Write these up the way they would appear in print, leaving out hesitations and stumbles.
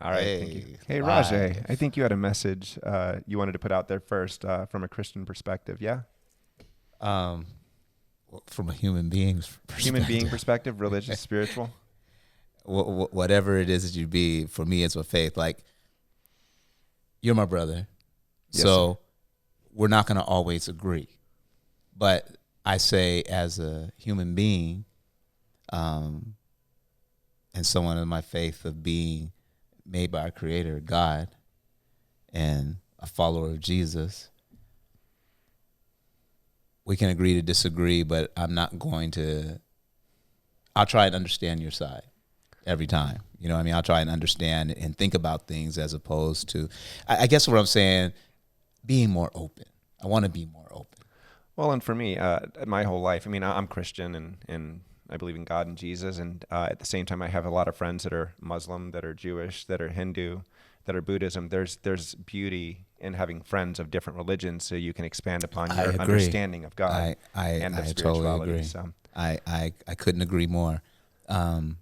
All right, thank you. Hey, Hey, Rajay, I live. think you had a message you wanted to put out there first from a Christian perspective. Yeah, Um, from a human being's human being perspective, perspective, religious, spiritual. whatever it is that you be, for me, it's with faith. Like, you're my brother, Yes, sir. so we're not going to always agree. But I say, as a human being, um, and someone in my faith of being made by our Creator, God, and a follower of Jesus, we can agree to disagree, but I'm not going to. I'll try and understand your side every time. You know what I mean? I'll try and understand and think about things as opposed to, I guess what I'm saying, being more open. I want to be more open. Well, and for me, my whole life, I mean, I'm Christian and I believe in God and Jesus. And at the same time, I have a lot of friends that are Muslim, that are Jewish, that are Hindu, that are Buddhism. There's beauty in having friends of different religions so you can expand upon I your agree. understanding of God and of I totally spirituality. agree. So, I couldn't agree more. Um,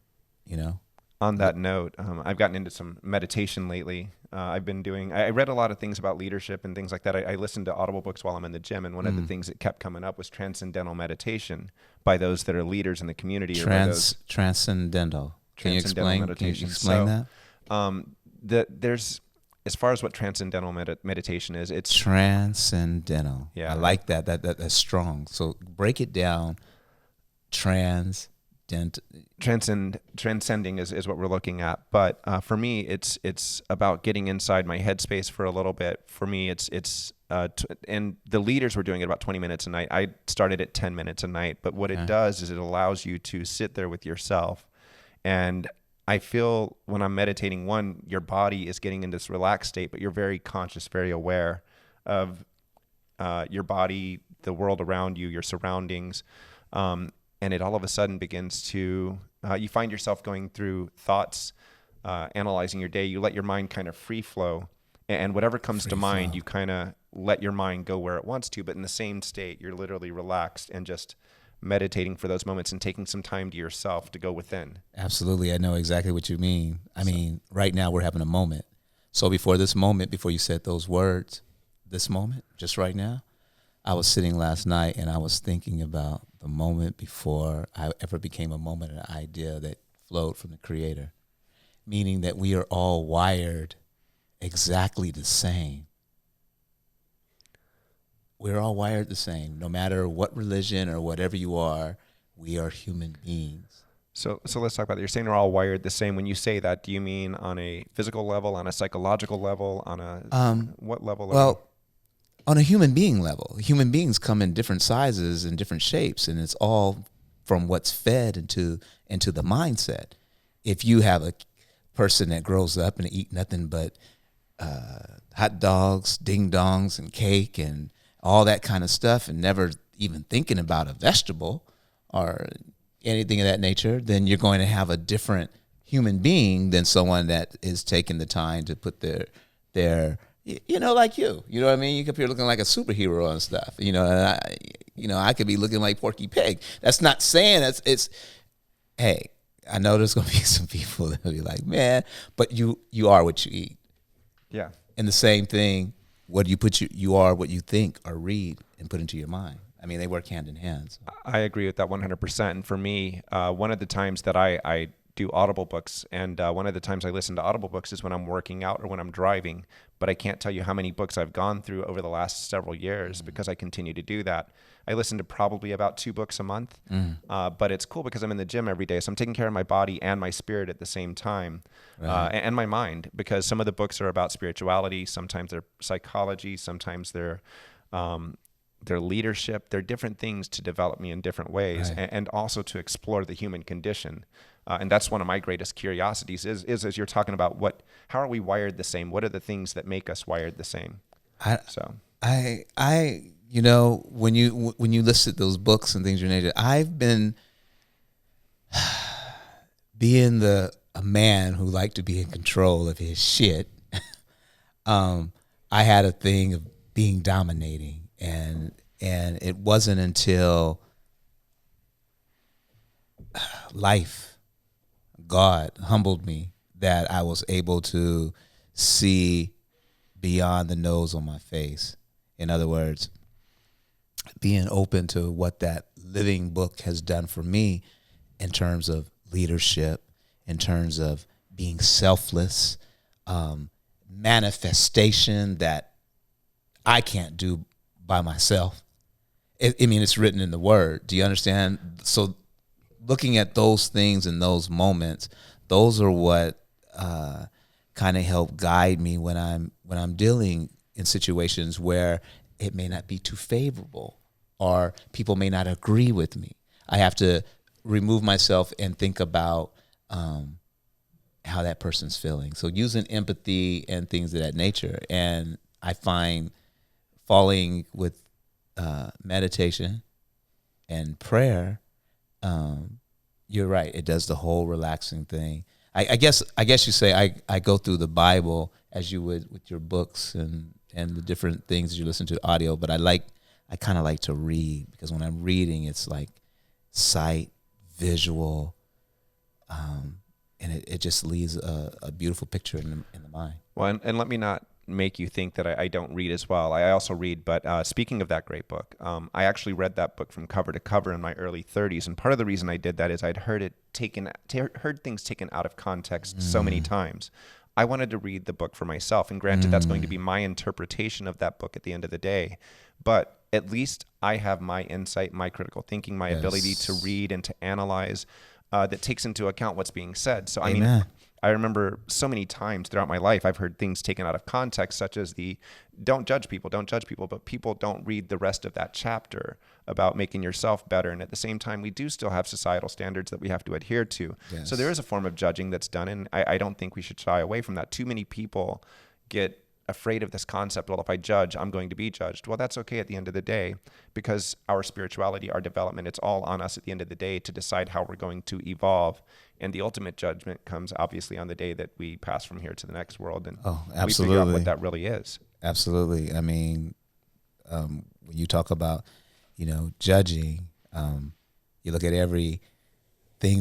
you know, on that note, I've gotten into some meditation lately. I've been doing, I read a lot of things about leadership and things like that. I listened to audible books while I'm in the gym. And one of the things that kept coming up was transcendental meditation by those that are leaders in the community or by those transcendental. transcendental Can you meditation. explain So, that? there's, as far as what transcendental meditation is, it's, Transcendental. I yeah, like that. That's strong. So break it down. Transcendent. transcending is what we're looking at. But for me, it's about getting inside my headspace for a little bit. For me, and the leaders were doing it about 20 minutes a night. I started at 10 minutes a night. But what it Okay. does is it allows you to sit there with yourself. And I feel when I'm meditating, one, your body is getting into this relaxed state, but you're very conscious, very aware of your body, the world around you, your surroundings. And it all of a sudden begins to, you find yourself going through thoughts, analyzing your day. You let your mind kind of free flow. And whatever comes to Free mind, flow. you kind of let your mind go where it wants to. But in the same state, you're literally relaxed and just meditating for those moments and taking some time to yourself to go within. Absolutely. I know exactly what you mean. I mean, right now we're having a moment. So before you said those words, this moment, just right now, I was sitting last night and I was thinking about the moment before I ever became a moment, an idea that flowed from the Creator, meaning that we are all wired exactly the same. We're all wired the same. No matter what religion or whatever you are, we are human beings. So let's talk about that. You're saying we're all wired the same. When you say that, do you mean on a physical level, on a psychological level, on a what level are we? Well, on a human being level, human beings come in different sizes and different shapes, and it's all from what's fed into the mindset. If you have a person that grows up and eat nothing but hot dogs, ding dongs, and cake, and all that kind of stuff, and never even thinking about a vegetable or anything of that nature, then you're going to have a different human being than someone that is taking the time to put their like you know what I mean? You could be looking like a superhero and stuff, and I could be looking like Porky Pig. That's not saying it's, hey, I know there's going to be some people that'll be like, man, but you are what you eat. Yeah. And the same thing, what do you put you are what you think or read and put into your mind. I mean, they work hand in hand. So. I agree with that 100%. And for me, one of the times that I do audible books, and one of the times I listen to audible books is when I'm working out or when I'm driving. But I can't tell you how many books I've gone through over the last several years because I continue to do that. I listen to probably about 2 books a month, but it's cool because I'm in the gym every day. So I'm taking care of my body and my spirit at the same time, and my mind, because some of the books are about spirituality. Sometimes they're psychology. Sometimes they're their leadership. They're different things to develop me in different ways, Right. and also to explore the human condition. And that's one of my greatest curiosities is as you're talking about how are we wired the same? What are the things that make us wired the same? I, So when you listed those books and things of your nature, I've been being a man who liked to be in control of his shit. I had a thing of being dominating, and it wasn't until life, God humbled me that I was able to see beyond the nose on my face. In other words, being open to what that living book has done for me in terms of leadership, in terms of being selfless, manifestation that I can't do by myself. It's written in the word. Do you understand? So looking at those things and those moments, those are what kind of help guide me when I'm dealing in situations where it may not be too favorable or people may not agree with me. I have to remove myself and think about how that person's feeling. So using empathy and things of that nature. And I find falling with meditation and prayer, you're right. It does the whole relaxing thing. I guess you say I go through the Bible as you would with your books and the different things you listen to audio, but I kind of like to read, because when I'm reading, it's like sight, visual, and it just leaves a beautiful picture in the mind. Well, and let me not make you think that I don't read as well. I also read, but speaking of that great book, I actually read that book from cover to cover in my early 30s, and part of the reason I did that is I'd heard things taken out of context so many times. I wanted to read the book for myself, and granted, that's going to be my interpretation of that book at the end of the day, but at least I have my insight, my critical thinking, my ability to read and to analyze that takes into account what's being said. So, Amen. I mean, I remember so many times throughout my life, I've heard things taken out of context, such as the don't judge people, but people don't read the rest of that chapter about making yourself better. And at the same time, we do still have societal standards that we have to adhere to. Yes. So there is a form of judging that's done, and I don't think we should shy away from that. Too many people get afraid of this concept. Well, if I judge, I'm going to be judged. Well, that's okay at the end of the day, because our spirituality, our development, it's all on us at the end of the day to decide how we're going to evolve. And the ultimate judgment comes obviously on the day that we pass from here to the next world, and we figure out what that really is. Absolutely. I mean, when you talk about, judging, you look at everything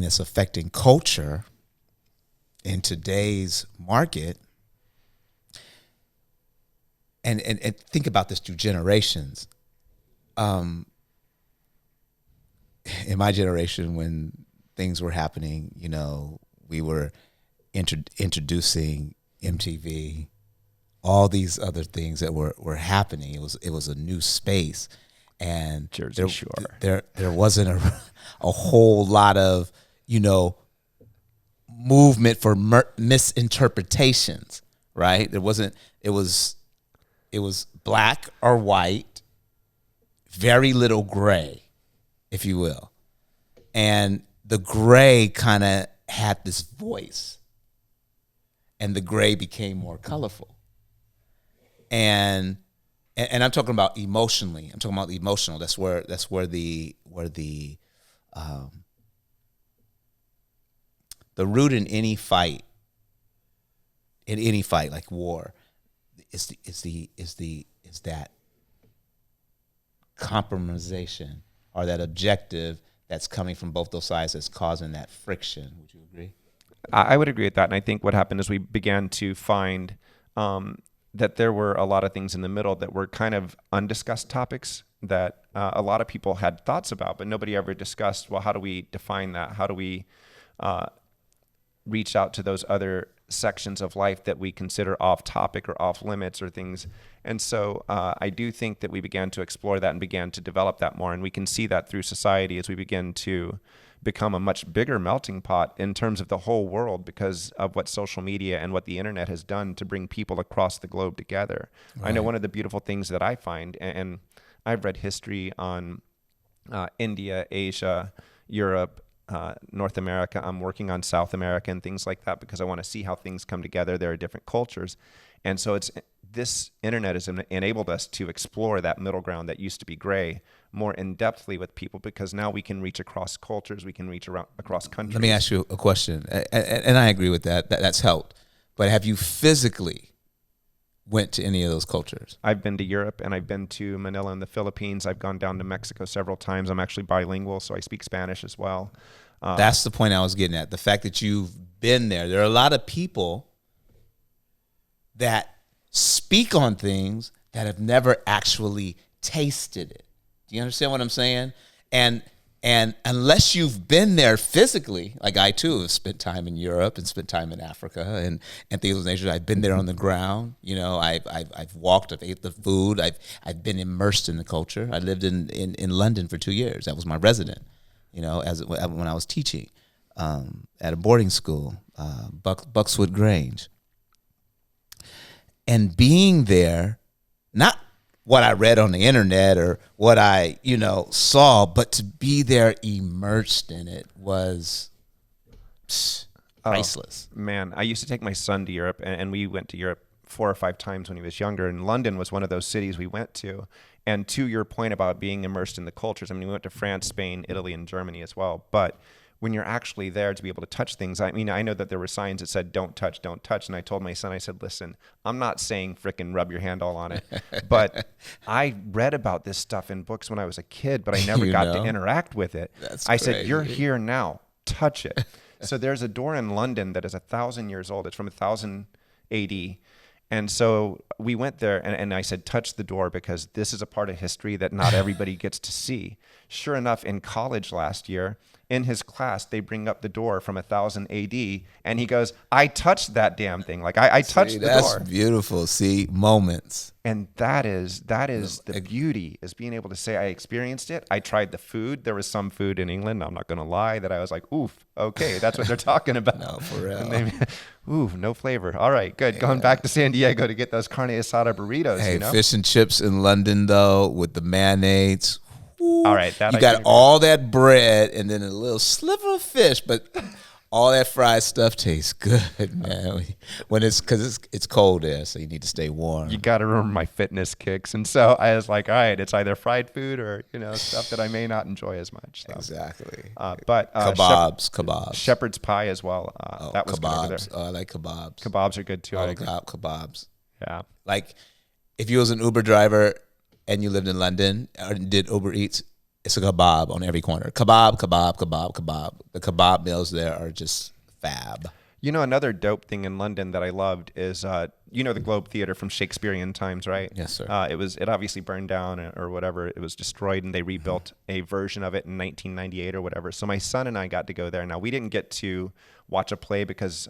that's affecting culture in today's market, and think about this through generations. In my generation, when things were happening, we were introducing MTV, all these other things that were happening. It was a new space, and Jersey Shore. There wasn't a whole lot of movement for misinterpretations, right? There wasn't. It was black or white, very little gray, if you will. And the gray kind of had this voice, and the gray became more colorful. And I'm talking about emotionally. I'm talking about the emotional. That's where the root in any fight like war is that compromisation, or that objective that's coming from both those sides that's causing that friction. Would you agree? I would agree with that. And I think what happened is we began to find that there were a lot of things in the middle that were kind of undiscussed topics that a lot of people had thoughts about, but nobody ever discussed, well, how do we define that? How do we reach out to those other sections of life that we consider off topic or off limits or things? And so I do think that we began to explore that and began to develop that more. And we can see that through society as we begin to become a much bigger melting pot in terms of the whole world, because of what social media and what the internet has done to bring people across the globe together. Right. I know one of the beautiful things that I find, and I've read history on India, Asia, Europe, North America. I'm working on South America and things like that because I want to see how things come together. There are different cultures. And so this internet has enabled us to explore that middle ground that used to be gray more in-depthly with people, because now we can reach across cultures, we can reach across countries. Let me ask you a question, and I agree with that. That's helped. But have you physically went to any of those cultures? I've been to Europe, and I've been to Manila in the Philippines. I've gone down to Mexico several times. I'm actually bilingual, so I speak Spanish as well. That's the point I was getting at. The fact that you've been there. There are a lot of people that speak on things that have never actually tasted it. Do you understand what I'm saying? And unless you've been there physically, like I too have spent time in Europe and spent time in Africa and things of that nature. I've been there on the ground. You know, I've walked, I've ate the food, I've been immersed in the culture. I lived in London for 2 years. That was my resident. You know, when I was teaching at a boarding school, Buckswood Grange, and being there, not what I read on the internet or what I, saw, but to be there immersed in it was priceless. Oh, man, I used to take my son to Europe, and we went to Europe 4 or 5 times when he was younger, and London was one of those cities we went to. And to your point about being immersed in the cultures, I mean, we went to France, Spain, Italy, and Germany as well. But when you're actually there to be able to touch things, I mean, I know that there were signs that said, don't touch, don't touch. And I told my son, I said, listen, I'm not saying frickin' rub your hand all on it, but I read about this stuff in books when I was a kid, but I never got to interact with it. I said, you're here now, touch it. So there's a door in London that is 1,000 years old. It's from 1000 AD. And so we went there, and I said, touch the door, because this is a part of history that not everybody gets to see. Sure enough, in college last year, in his class, they bring up the door from 1000 AD, and he goes, I touched that damn thing. Like, I touched the door. That's beautiful. See, moments. And that is the beauty, is being able to say, I experienced it. I tried the food. There was some food in England, I'm not going to lie, that I was like, oof, okay, that's what they're talking about. No, for real. Ooh, no flavor. All right, good. Yeah. Going back to San Diego to get those carne asada burritos. Hey, fish and chips in London, though, with the mayonnaise. Ooh, all right, that you got all that bread and then a little sliver of fish, but all that fried stuff tastes good, man. When because it's cold there, so you need to stay warm. You got to remember my fitness kicks, and so I was like, all right, it's either fried food or stuff that I may not enjoy as much. So. Exactly. But kebabs, shepherd's pie as well. That was kebabs. Good over there. Oh, I like kebabs. Kebabs are good too. I like kebabs. Yeah. Like if you was an Uber driver and you lived in London or did Uber Eats, it's a kebab on every corner. Kebab, kebab, kebab, kebab. The kebab meals there are just fab. Another dope thing in London that I loved is, the Globe Theater from Shakespearean times, right? Yes, sir. It obviously burned down or whatever. It was destroyed, and they rebuilt a version of it in 1998 or whatever. So my son and I got to go there. Now, we didn't get to watch a play because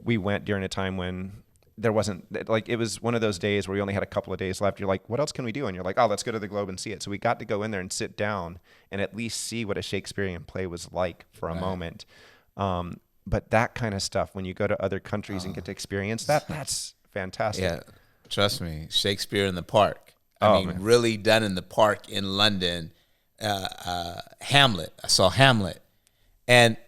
we went during a time when there wasn't, like, it was one of those days where we only had a couple of days left. You're like, what else can we do? And you're like, oh, let's go to the Globe and see it. So we got to go in there and sit down and at least see what a Shakespearean play was like for a moment. But that kind of stuff, when you go to other countries and get to experience that, that's fantastic. Yeah, trust me, Shakespeare in the Park. I mean, really done in the park in London. Hamlet. I saw Hamlet. And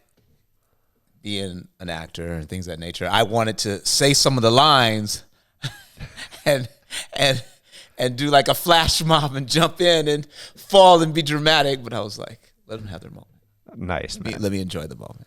being an actor and things of that nature, I wanted to say some of the lines and do like a flash mob and jump in and fall and be dramatic. But I was like, let them have their moment. Nice, man. Let me enjoy the moment.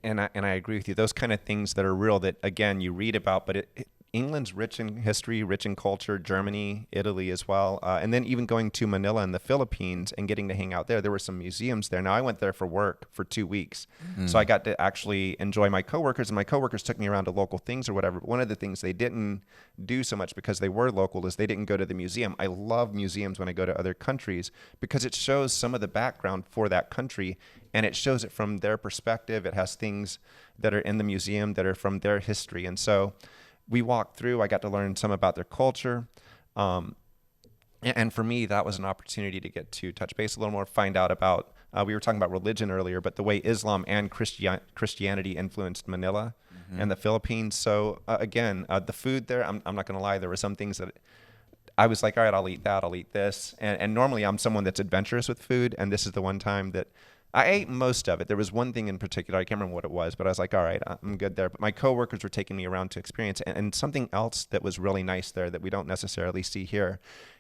And I agree with you. Those kind of things that are real that, again, you read about, but England's rich in history, rich in culture, Germany, Italy as well. And then even going to Manila in the Philippines and getting to hang out there. There were some museums there. Now, I went there for work for 2 weeks. So I got to actually enjoy my coworkers, and my coworkers took me around to local things or whatever. But one of the things they didn't do so much because they were local is they didn't go to the museum. I love museums when I go to other countries because it shows some of the background for that country, and it shows it from their perspective. It has things that are in the museum that are from their history. And so we walked through, I got to learn some about their culture. And for me, that was an opportunity to get to touch base a little more, find out about, we were talking about religion earlier, but the way Islam and Christianity influenced Manila and the Philippines. So again, the food there, I'm not going to lie, there were some things that I was like, all right, I'll eat that, I'll eat this. And normally I'm someone that's adventurous with food. And this is the one time that I ate most of it. There was one thing in particular, I can't remember what it was, but I was like, all right, I'm good there. But my coworkers were taking me around to experience it. And something else that was really nice there that we don't necessarily see here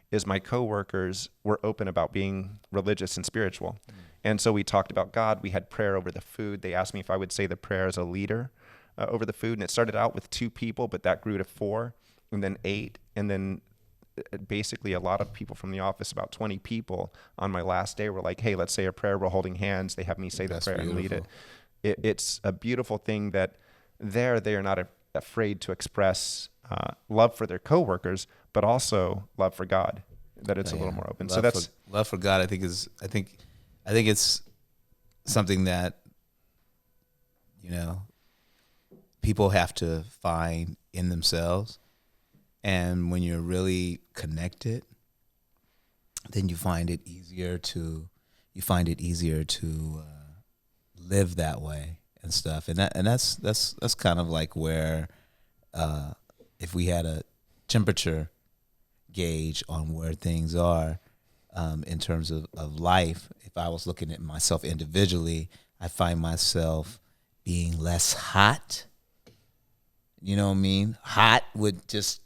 is my coworkers were open about being religious and spiritual. And so we talked about God. We had prayer over the food. They asked me if I would say the prayer as a leader over the food. And it started out with 2 people, but that grew to 4 and then 8. And then basically a lot of people from the office, about 20 people on my last day, were like, hey, let's say a prayer. We're holding hands. They have me say the That's prayer and lead beautiful. It's a beautiful thing that they are not afraid to express love for their coworkers, but also love for God, that it's a little Yeah. more open. So that's, Love for God. I think it's something that, you know, people have to find in themselves. And when you're really connected, then you find it easier to live that way and stuff. And that's kind of like where, if we had a temperature gauge on where things are, in terms of life, if I was looking at myself individually, I find myself being less hot. You know what I mean? Hot with just,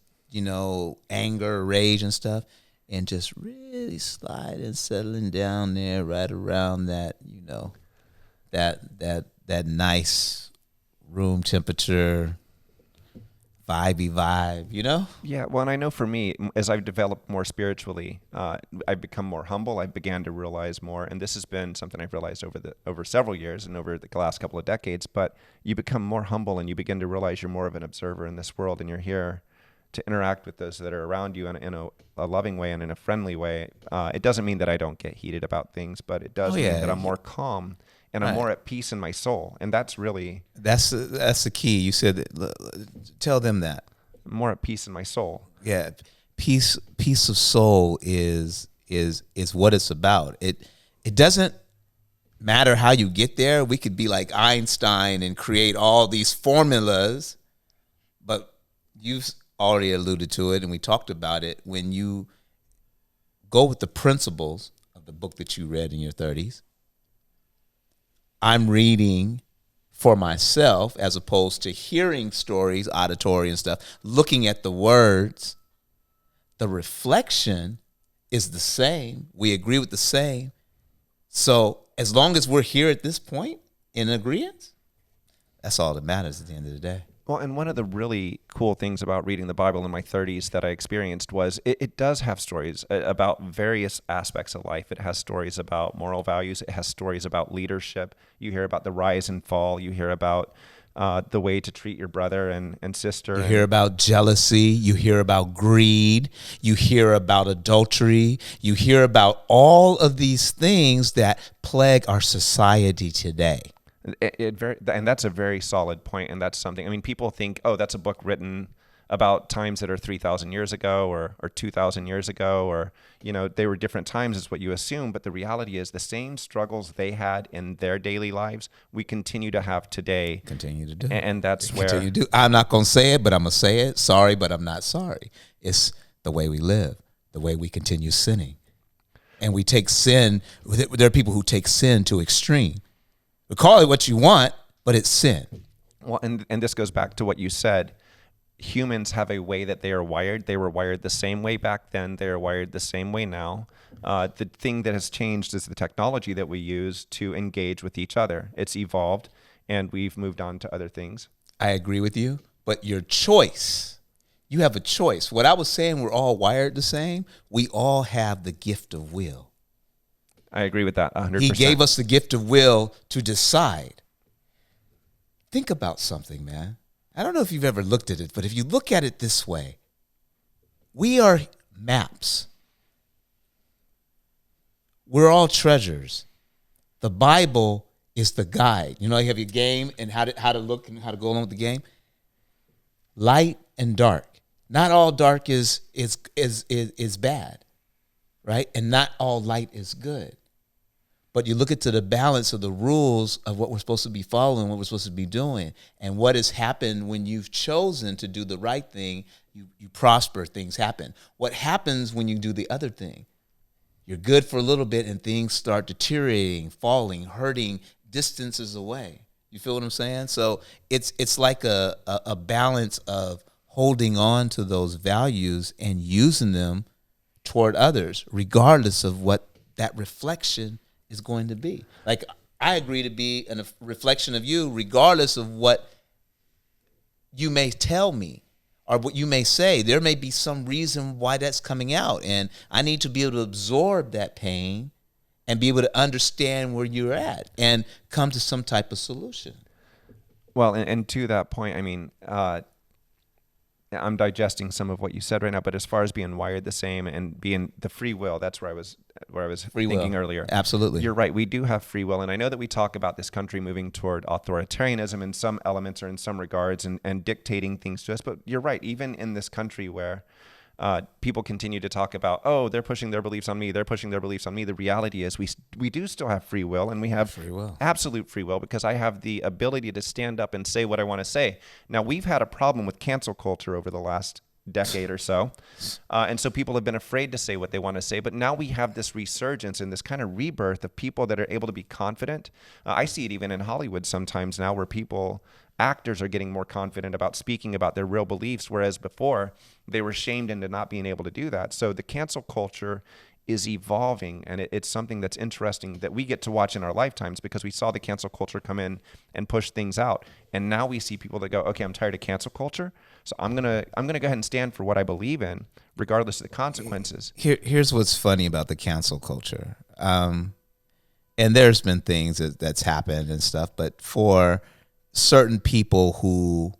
anger, rage and stuff, and just really sliding, settling down there right around that, that nice room temperature, vibey vibe. yeah. Well, and I know for me, as I've developed more spiritually, I've become more humble. I began to realize more, and this has been something I've realized over several years and over the last couple of decades. But you become more humble, and you begin to realize you're more of an observer in this world, and you're here to interact with those that are around you in a loving way and in a friendly way. It doesn't mean that I don't get heated about things, but it does Oh mean that yeah, I'm more calm and I'm right. more at peace in my soul, and that's really That's the key. You said tell them that. more at peace in my soul. Yeah, peace of soul is what it's about. It doesn't matter how you get there. We could be like Einstein and create all these formulas, but you've already alluded to it, and we talked about it. When you go with the principles of the book that you read in your 30s, I'm reading for myself as opposed to hearing stories, auditory and stuff, looking at the words. The reflection is the same. We agree with the same. So as long as we're here at this point in agreement, that's all that matters at the end of the day. Well, and one of the really cool things about reading the Bible in my 30s that I experienced was it does have stories about various aspects of life. It has stories about moral values. It has stories about leadership. You hear about the rise and fall. You hear about the way to treat your brother and sister. You hear about jealousy. You hear about greed. You hear about adultery. You hear about all of these things that plague our society today. And that's a very solid point, and that's something. I mean, people think, oh, that's a book written about times that are 3,000 years ago or 2,000 years ago, or they were different times, is what you assume. But the reality is, the same struggles they had in their daily lives, we continue to have today. Continue to do. And that's where Continue to do. I'm not going to say it, but I'm going to say it. Sorry, but I'm not sorry. It's the way we live, the way we continue sinning, and we take sin. There are people who take sin to extreme. Call it what you want, but it's sin. Well, and this goes back to what you said. Humans have a way that they are wired. They were wired the same way back then. They are wired the same way now. The thing that has changed is the technology that we use to engage with each other. It's evolved, and we've moved on to other things. I agree with you, but your choice, you have a choice. What I was saying, we're all wired the same. We all have the gift of will. I agree with that 100%. He gave us the gift of will to decide. Think about something, man. I don't know if you've ever looked at it, but if you look at it this way, we are maps. We're all treasures. The Bible is the guide. You have your game and how to look and how to go along with the game. Light and dark. Not all dark is bad, right? And not all light is good. But you look into the balance of the rules of what we're supposed to be following, what we're supposed to be doing, and what has happened when you've chosen to do the right thing, you prosper, things happen. What happens when you do the other thing? You're good for a little bit and things start deteriorating, falling, hurting, distances away. You feel what I'm saying? So it's like a balance of holding on to those values and using them toward others, regardless of what that reflection is going to be. Like, I agree to be a reflection of you regardless of what you may tell me or what you may say, there may be some reason why that's coming out. And I need to be able to absorb that pain and be able to understand where you're at and come to some type of solution. Well, and to that point, I mean, I'm digesting some of what you said right now, but as far as being wired the same and being the free will, that's where I was Free thinking will. earlier. Absolutely. You're right. We do have free will. And I know that we talk about this country moving toward authoritarianism in some elements or in some regards and dictating things to us. But you're right. Even in this country where people continue to talk about, oh, they're pushing their beliefs on me, they're pushing their beliefs on me. The reality is we do still have free will, and we have free will. Absolute free will, because I have the ability to stand up and say what I want to say. Now, we've had a problem with cancel culture over the last decade or so. And so people have been afraid to say what they want to say. But now we have this resurgence and this kind of rebirth of people that are able to be confident. I see it even in Hollywood sometimes now, where actors are getting more confident about speaking about their real beliefs, whereas before they were shamed into not being able to do that. So the cancel culture is evolving, and it's something that's interesting that we get to watch in our lifetimes, because we saw the cancel culture come in and push things out. And now we see people that go, okay, I'm tired of cancel culture, so I'm gonna go ahead and stand for what I believe in, regardless of the consequences. Here's what's funny about the cancel culture. And there's been things that's happened and stuff, but for certain people who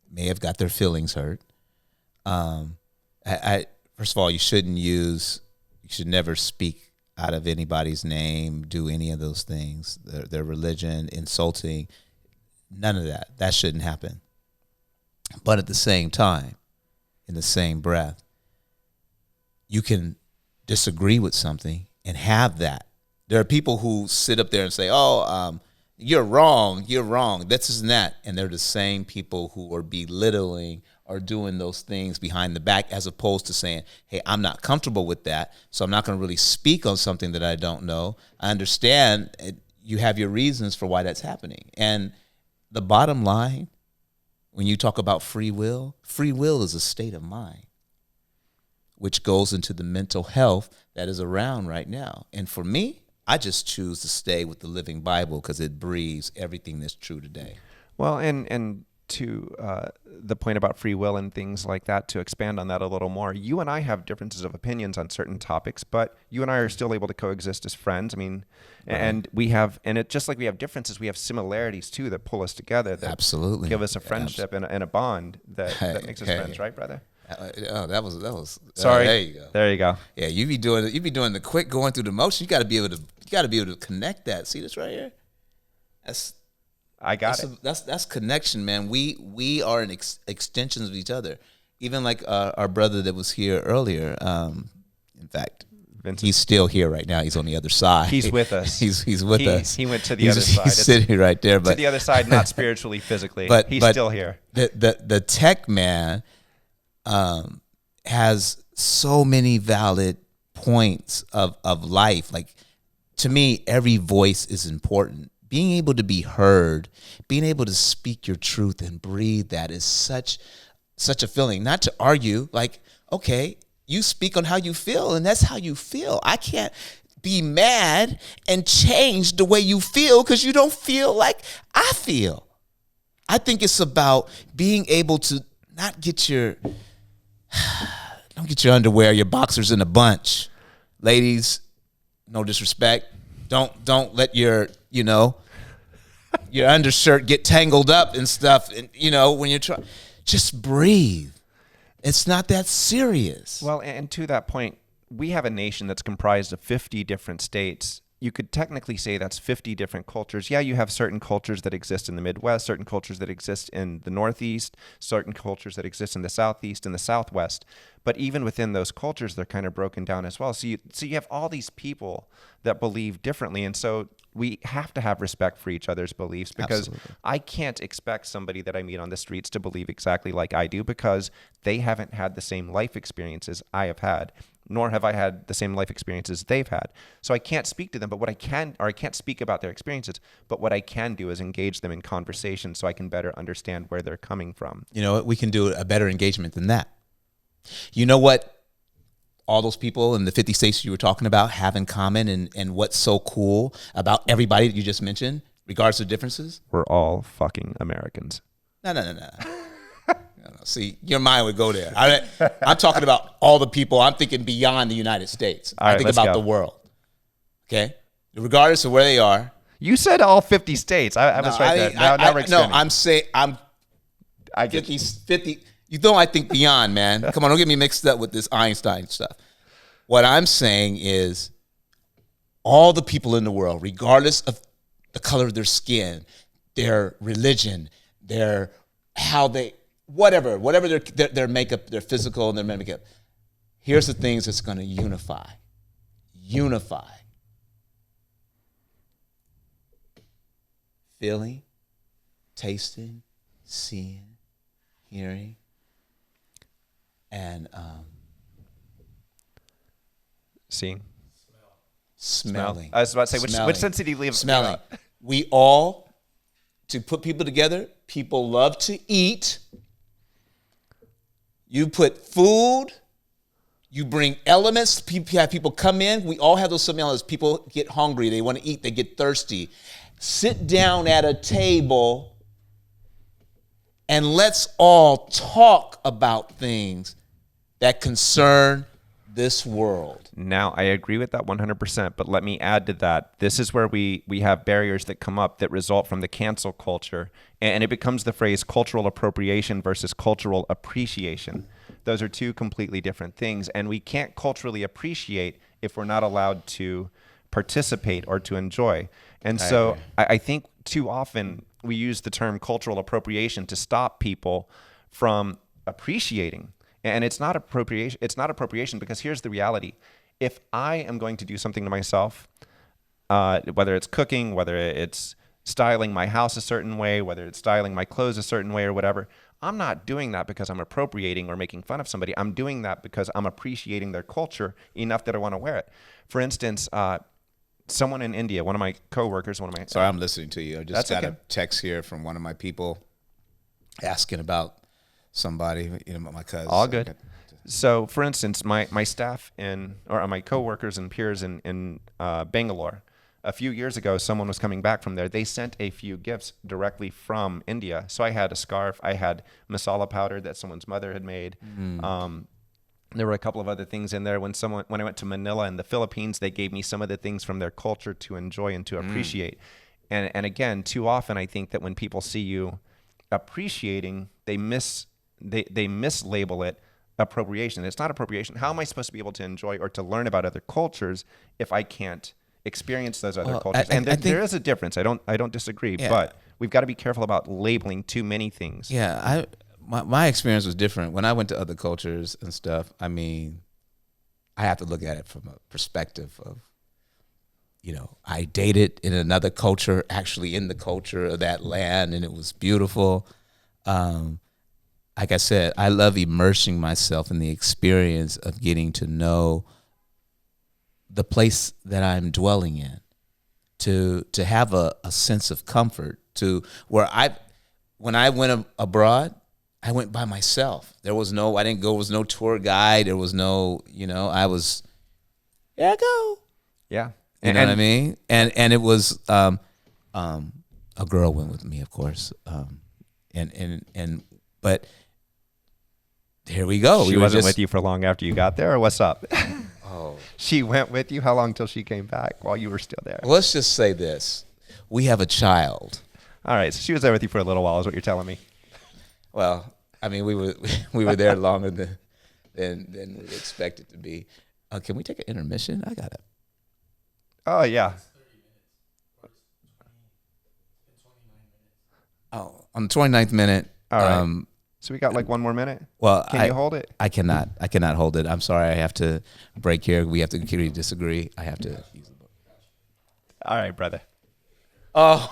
may have got their feelings hurt, first of all, you should never speak out of anybody's name, do any of those things, their religion, insulting, none of that. That shouldn't happen. But at the same time, in the same breath, you can disagree with something and have that. There are people who sit up there and say, you're wrong, this isn't that. And they're the same people who are belittling or doing those things behind the back, as opposed to saying, hey, I'm not comfortable with that, so I'm not going to really speak on something that I don't know. I understand you have your reasons for why that's happening. And the bottom line, when you talk about free will is a state of mind, which goes into the mental health that is around right now. And for me, I just choose to stay with the Living Bible because it breathes everything that's true today. Well, and to the point about free will and things like that, to expand on that a little more, you and I have differences of opinions on certain topics, but you and I are still able to coexist as friends. I mean, right. And it just like we have differences, we have similarities too that pull us together, that absolutely give us a friendship and a bond that makes us friends, right, brother? That was. Sorry. There you go. There you go. Yeah, you be doing the quick going through the motion. You got to be able to connect that. See this right here? That's connection, man. We are extensions of each other. Even like our brother that was here earlier. In fact, Vincent. He's still here right now. He's on the other side. He's with us. He's with us. He went to the other side. He's sitting right there, but to the other side, not spiritually, physically. but he's still here. The tech man has so many valid points of life. Like, to me, every voice is important. Being able to be heard, being able to speak your truth and breathe that is such a feeling. Not to argue, like, okay, you speak on how you feel, and that's how you feel. I can't be mad and change the way you feel because you don't feel like I feel. I think it's about being able to not get your underwear, your boxers in a bunch. Ladies, no disrespect. Don't let your undershirt get tangled up and stuff. And when you're trying, just breathe. It's not that serious. Well, and to that point, we have a nation that's comprised of 50 different states. You could technically say that's 50 different cultures. Yeah, you have certain cultures that exist in the Midwest, certain cultures that exist in the Northeast, certain cultures that exist in the Southeast and the Southwest. But even within those cultures, they're kind of broken down as well. So you have all these people that believe differently. And so we have to have respect for each other's beliefs, because absolutely. I can't expect somebody that I meet on the streets to believe exactly like I do, because they haven't had the same life experiences I have had, nor have I had the same life experiences they've had. So I can't speak to them, but I can't speak about their experiences, but what I can do is engage them in conversation so I can better understand where they're coming from. You know what? We can do a better engagement than that. You know what all those people in the 50 states you were talking about have in common, and what's so cool about everybody that you just mentioned, regardless of differences? We're all fucking Americans. No. See, your mind would go there. I'm talking about all the people. I'm thinking beyond the United States. All right, I think let's about go. the world. Okay? Regardless of where they are. You said all 50 states. I was right there. Now we're extending. No, I'm saying I get 50. You know I think beyond, man. Come on, don't get me mixed up with this Einstein stuff. What I'm saying is all the people in the world, regardless of the color of their skin, their religion, their how they whatever their makeup, their physical and their makeup. Here's the things that's going to unify. Feeling, tasting, seeing, hearing, and seeing. Smelling. I was about to say, which sense did you leave? Smelling. We all, to put people together, people love to eat. You put food, you bring elements, have people come in. We all have those some elements. People get hungry, they want to eat, they get thirsty. Sit down at a table and let's all talk about things that concern this world. Now, I agree with that 100%, but let me add to that. This is where we have barriers that come up that result from the cancel culture, and it becomes the phrase cultural appropriation versus cultural appreciation. Those are two completely different things, and we can't culturally appreciate if we're not allowed to participate or to enjoy. And so I think too often we use the term cultural appropriation to stop people from appreciating. And it's not appropriation. It's not appropriation because here's the reality. If I am going to do something to myself, whether it's cooking, whether it's styling my house a certain way, whether it's styling my clothes a certain way or whatever, I'm not doing that because I'm appropriating or making fun of somebody. I'm doing that because I'm appreciating their culture enough that I want to wear it. For instance, someone in India, one of my coworkers, Sorry, I'm listening to you. I just got okay. a text here from one of my people asking about somebody, my cousin. All good. So, for instance, my staff or my coworkers and peers in Bangalore, a few years ago, someone was coming back from there. They sent a few gifts directly from India. So I had a scarf. I had masala powder that someone's mother had made. There were a couple of other things in there. When I went to Manila in the Philippines, they gave me some of the things from their culture to enjoy and to appreciate. And again, too often I think that when people see you appreciating, they mislabel it appropriation. It's not appropriation. How am I supposed to be able to enjoy or to learn about other cultures if I can't experience those other cultures? I think there is a difference. I don't disagree, but we've got to be careful about labeling too many things. Yeah, my experience was different. When I went to other cultures and stuff, I mean, I have to look at it from a perspective of, I dated in another culture, actually in the culture of that land, and it was beautiful. Like I said, I love immersing myself in the experience of getting to know the place that I'm dwelling in, to have a sense of comfort, to where when I went abroad, I went by myself. There was no tour guide. There was no, I was, here I go. Yeah. You know what I mean? And it was, a girl went with me, of course. But here we go. She wasn't with you for long after you got there, or what's up? Oh. She went with you? How long till she came back while you were still there? Let's just say this. We have a child. All right, so she was there with you for a little while is what you're telling me. Well, I mean, we were there longer than we expected to be. Can we take an intermission? I got it. Oh, yeah. Oh, on the 29th minute. All right. So we got like one more minute? Well, Can you hold it? I cannot hold it. I'm sorry. I have to break here. We have to completely disagree. I have to use the book. All right, brother. Oh,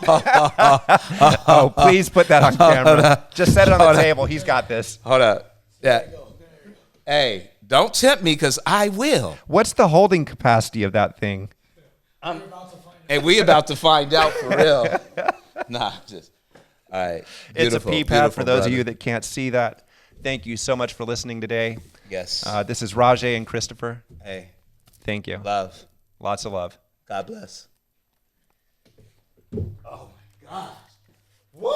please put that on camera. Just set it on the table. He's got this. Hold up. Yeah. Hey, don't tempt me because I will. What's the holding capacity of that thing? We about to find out for real. Nah, just. All right. It's a pee pad for those of you that can't see that. Thank you so much for listening today. Yes. This is Ragé and Christopher. Hey. Thank you. Love. Lots of love. God bless. Oh my gosh. Woo!